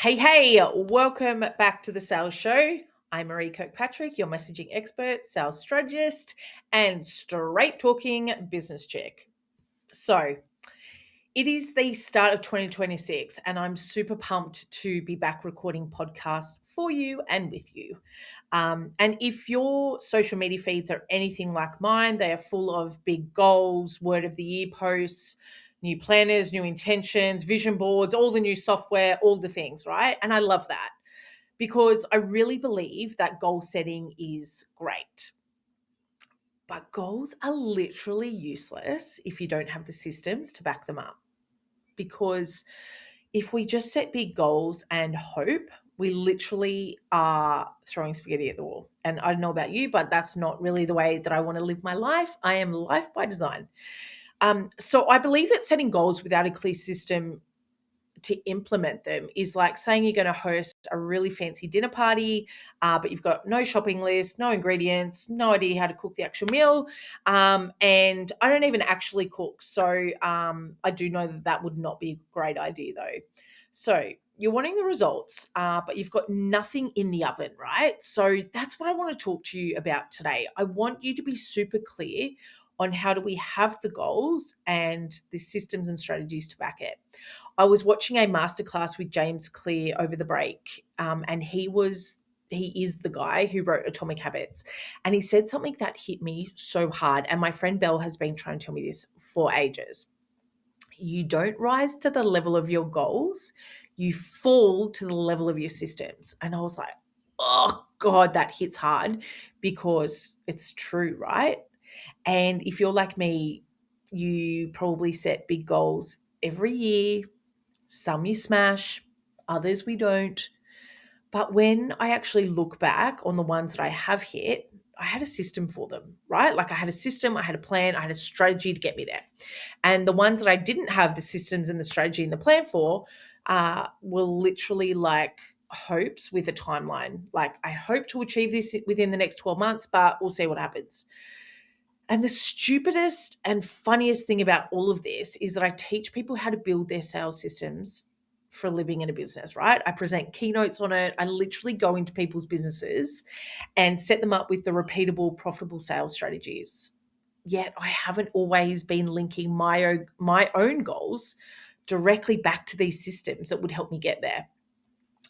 Hey, welcome back to the Sales Show. I'm Maree Kirkpatrick, your messaging expert, sales strategist, and straight talking business chick. So, it is the start of 2026, and I'm super pumped to be back recording podcasts for you and with you. And if your social media feeds are anything like mine, they are full of big goals, word of the year posts, new planners, new intentions, vision boards, all the new software, all the things, right? And I love that because I really believe that goal setting is great. But goals are literally useless if you don't have the systems to back them up. Because if we just set big goals and hope, we literally are throwing spaghetti at the wall. And I don't know about you, but that's not really the way that I want to live my life. I am life by design. So I believe that setting goals without a clear system to implement them is like saying you're going to host a really fancy dinner party, but you've got no shopping list, no ingredients, no idea how to cook the actual meal. And I don't even actually cook. So I do know that that would not be a great idea though. So you're wanting the results, but you've got nothing in the oven, right? So that's what I want to talk to you about today. I want you to be super clear on how do we have the goals and the systems and strategies to back it. I was watching a masterclass with James Clear over the break, and he is the guy who wrote Atomic Habits, and he said something that hit me so hard. And my friend Belle has been trying to tell me this for ages. You don't rise to the level of your goals, you fall to the level of your systems. And I was like, oh God, that hits hard because it's true, right? And if you're like me, you probably set big goals every year. Some you smash, others we don't. But when I actually look back on the ones that I have hit, I had a system for them, right? Like I had a system, I had a plan, I had a strategy to get me there. And the ones that I didn't have the systems and the strategy and the plan for were literally like hopes with a timeline. Like I hope to achieve this within the next 12 months, but we'll see what happens. And the stupidest and funniest thing about all of this is that I teach people how to build their sales systems for a living in a business, right? I present keynotes on it. I literally go into people's businesses and set them up with the repeatable, profitable sales strategies. Yet I haven't always been linking my own goals directly back to these systems that would help me get there.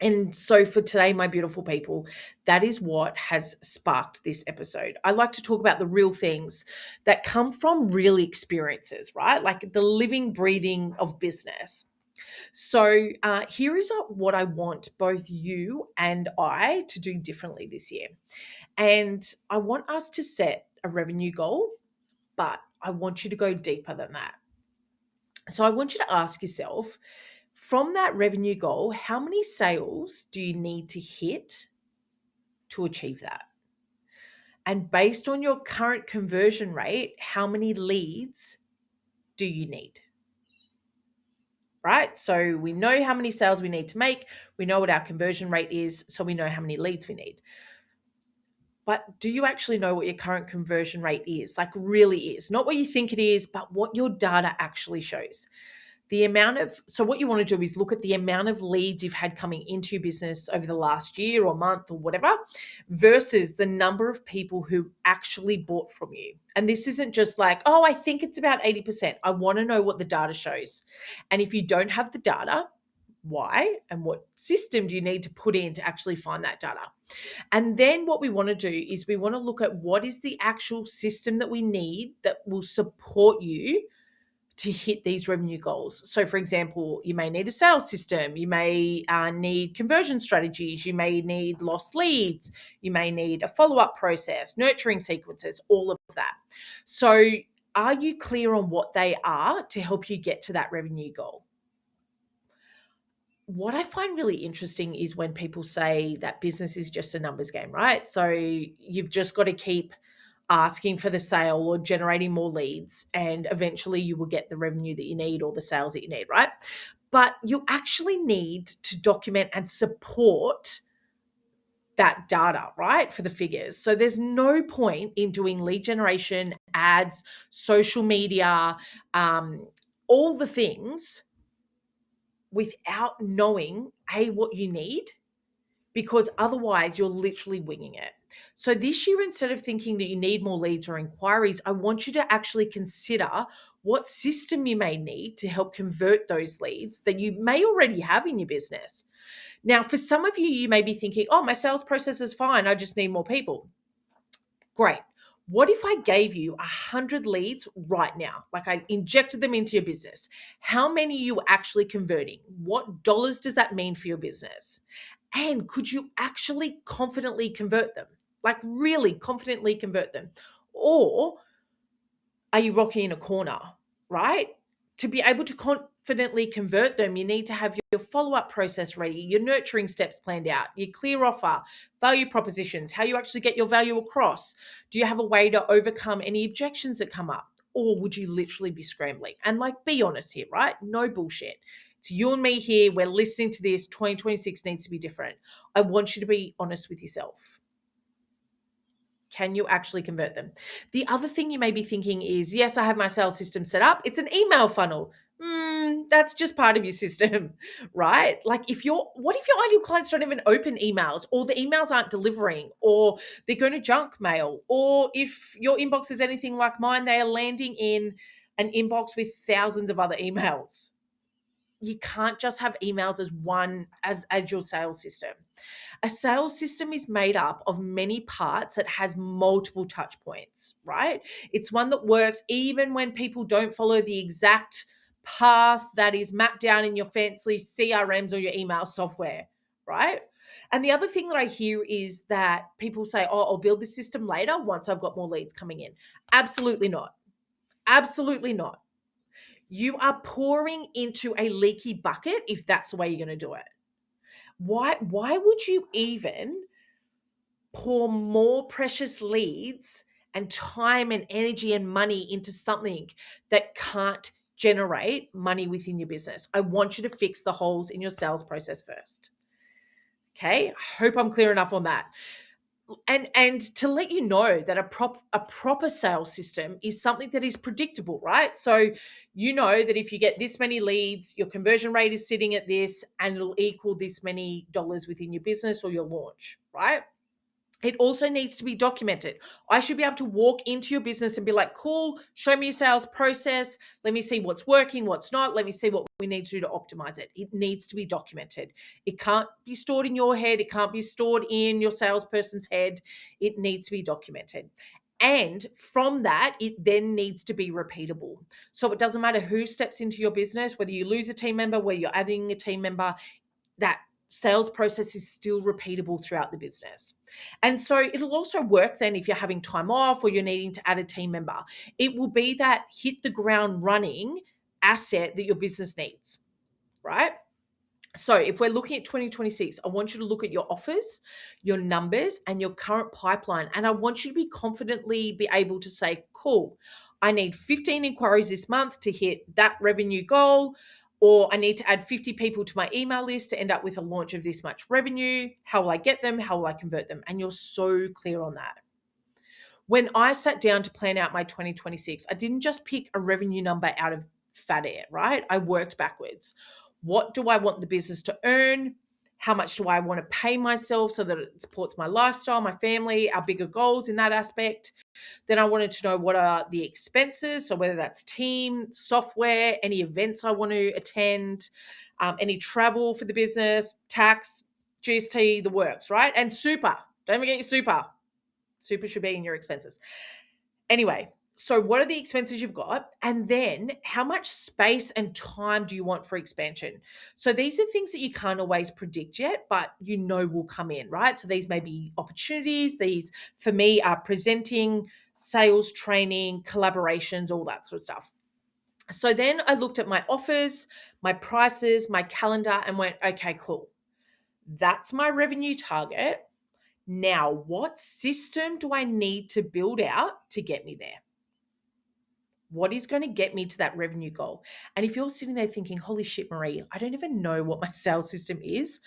And so for today, my beautiful people, that is what has sparked this episode. I like to talk about the real things that come from real experiences, right? Like the living, breathing of business. So here is what I want both you and I to do differently this year. And I want us to set a revenue goal, but I want you to go deeper than that. So I want you to ask yourself, from that revenue goal, how many sales do you need to hit to achieve that? And based on your current conversion rate, how many leads do you need? Right? So we know how many sales we need to make. We know what our conversion rate is. So we know how many leads we need. But do you actually know what your current conversion rate is? Like really is. Not what you think it is, but what your data actually shows. So what you want to do is look at the amount of leads you've had coming into your business over the last year or month or whatever versus the number of people who actually bought from you. And this isn't just like, oh, I think it's about 80%. I want to know what the data shows. And if you don't have the data, why and what system do you need to put in to actually find that data? And then what we want to do is we want to look at what is the actual system that we need that will support you to hit these revenue goals. So, for example, you may need a sales system, you may need conversion strategies, you may need lost leads, you may need a follow-up process, nurturing sequences, all of that. So, are you clear on what they are to help you get to that revenue goal? What I find really interesting is when people say that business is just a numbers game, right? So, you've just got to keep asking for the sale or generating more leads, and eventually you will get the revenue that you need or the sales that you need, right? But you actually need to document and support that data, right, for the figures. So there's no point in doing lead generation, ads, social media, all the things without knowing what you need, because otherwise you're literally winging it. So this year, instead of thinking that you need more leads or inquiries, I want you to actually consider what system you may need to help convert those leads that you may already have in your business. Now, for some of you, you may be thinking, oh, my sales process is fine. I just need more people. Great. What if I gave you 100 leads right now? Like I injected them into your business. How many are you actually converting? What dollars does that mean for your business? And could you actually confidently convert them? Like really confidently convert them? Or are you rocking in a corner, right? To be able to confidently convert them, you need to have your follow-up process ready, your nurturing steps planned out, your clear offer, value propositions, how you actually get your value across. Do you have a way to overcome any objections that come up? Or would you literally be scrambling? And like, be honest here, right? No bullshit. It's you and me here. We're listening to this. 2026 needs to be different. I want you to be honest with yourself. Can you actually convert them? The other thing you may be thinking is, yes, I have my sales system set up. It's an email funnel. That's just part of your system, right? Like what if your ideal clients don't even open emails, or the emails aren't delivering, or they're going to junk mail, or if your inbox is anything like mine, they are landing in an inbox with thousands of other emails. You can't just have emails as your sales system. A sales system is made up of many parts that has multiple touch points, right? It's one that works even when people don't follow the exact path that is mapped down in your fancy CRMs or your email software, right? And the other thing that I hear is that people say, oh, I'll build this system later once I've got more leads coming in. Absolutely not. Absolutely not. You are pouring into a leaky bucket if that's the way you're going to do it. Why would you even pour more precious leads and time and energy and money into something that can't generate money within your business? I want you to fix the holes in your sales process first. Okay? I hope I'm clear enough on that. And to let you know that a proper sales system is something that is predictable, right? So you know that if you get this many leads, your conversion rate is sitting at this, and it'll equal this many dollars within your business or your launch, right? It also needs to be documented. I should be able to walk into your business and be like, cool, show me your sales process. Let me see what's working, what's not. Let me see what we need to do to optimize it. It needs to be documented. It can't be stored in your head. It can't be stored in your salesperson's head. It needs to be documented. And from that, it then needs to be repeatable. So it doesn't matter who steps into your business, whether you lose a team member, whether you're adding a team member, that sales process is still repeatable throughout the business. And so it'll also work then if you're having time off or you're needing to add a team member. It will be that hit the ground running asset that your business needs, right? So if we're looking at 2026, I want you to look at your offers, your numbers, and your current pipeline. And I want you to be confidently be able to say, cool, I need 15 inquiries this month to hit that revenue goal, or I need to add 50 people to my email list to end up with a launch of this much revenue. How will I get them? How will I convert them? And you're so clear on that. When I sat down to plan out my 2026, I didn't just pick a revenue number out of fat air, right? I worked backwards. What do I want the business to earn? How much do I want to pay myself so that it supports my lifestyle, my family, our bigger goals in that aspect? Then I wanted to know what are the expenses. So whether that's team, software, any events I want to attend, any travel for the business, tax, GST, the works, right? And super. Don't forget your super. Super should be in your expenses. Anyway, so what are the expenses you've got? And then how much space and time do you want for expansion? So these are things that you can't always predict yet, but you know will come in, right? So these may be opportunities. These, for me, are presenting, sales training, collaborations, all that sort of stuff. So then I looked at my offers, my prices, my calendar, and went, okay, cool. That's my revenue target. Now, what system do I need to build out to get me there? What is going to get me to that revenue goal? And if you're sitting there thinking, holy shit, Maree, I don't even know what my sales system is,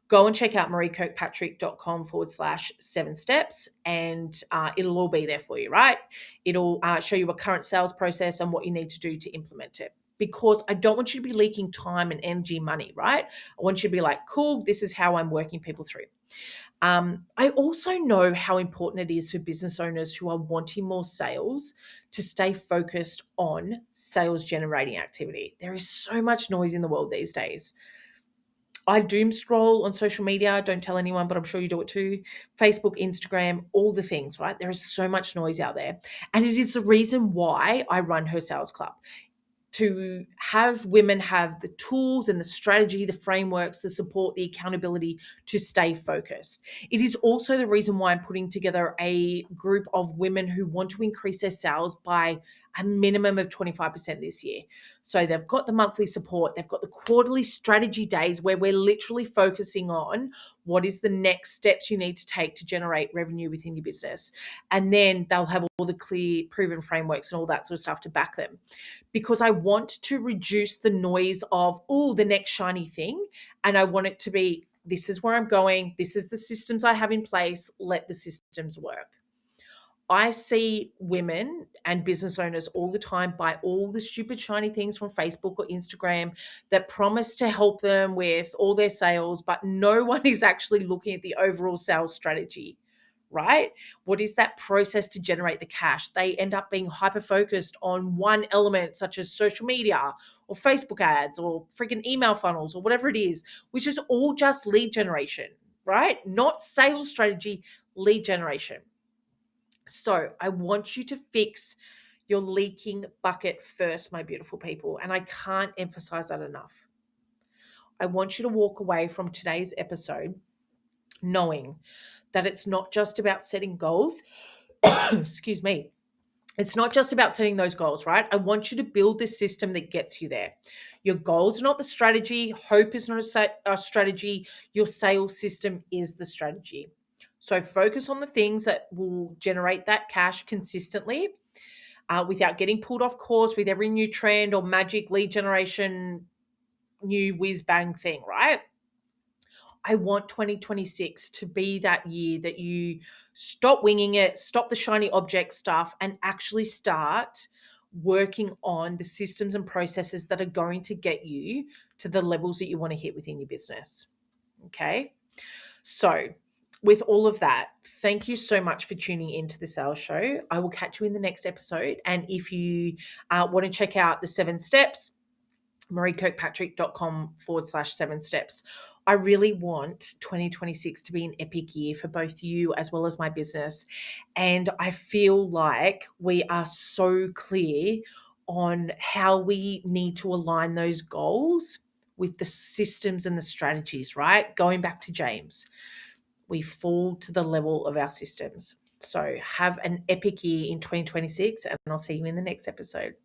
go and check out mareekirkpatrick.com/7 steps, and it'll all be there for you, right? It'll show you a current sales process and what you need to do to implement it. because I don't want you to be leaking time and energy, money, right? I want you to be like, cool, this is how I'm working people through. I also know how important it is for business owners who are wanting more sales to stay focused on sales generating activity. There is so much noise in the world these days. I doom scroll on social media. Don't tell anyone, but I'm sure you do it too. Facebook, Instagram, all the things, right? There is so much noise out there. And it is the reason why I run Her Sales Club, to have women have the tools and the strategy, the frameworks, the support, the accountability to stay focused. It is also the reason why I'm putting together a group of women who want to increase their sales by a minimum of 25% this year. So they've got the monthly support, they've got the quarterly strategy days where we're literally focusing on what is the next steps you need to take to generate revenue within your business. And then they'll have all the clear, proven frameworks and all that sort of stuff to back them, because I want to reduce the noise of, oh, the next shiny thing. And I want it to be, this is where I'm going. This is the systems I have in place. Let the systems work. I see women and business owners all the time buy all the stupid shiny things from Facebook or Instagram that promise to help them with all their sales, but no one is actually looking at the overall sales strategy, right? What is that process to generate the cash? They end up being hyper focused on one element, such as social media or Facebook ads or freaking email funnels or whatever it is, which is all just lead generation, right? Not sales strategy, lead generation. So I want you to fix your leaking bucket first, my beautiful people. And I can't emphasize that enough. I want you to walk away from today's episode knowing that it's not just about setting goals. Excuse me. It's not just about setting those goals, right? I want you to build this system that gets you there. Your goals are not the strategy. Hope is not a strategy. Your sales system is the strategy. So focus on the things that will generate that cash consistently without getting pulled off course with every new trend or magic lead generation, new whiz bang thing, right? I want 2026 to be that year that you stop winging it, stop the shiny object stuff, and actually start working on the systems and processes that are going to get you to the levels that you want to hit within your business. Okay. So, with all of that, thank you so much for tuning into the Sales Show. I will catch you in the next episode. And if you want to check out the 7 steps, mareekirkpatrick.com/7 steps. I really want 2026 to be an epic year for both you as well as my business. And I feel like we are so clear on how we need to align those goals with the systems and the strategies, right? Going back to James, we fall to the level of our systems. So have an epic year in 2026, and I'll see you in the next episode.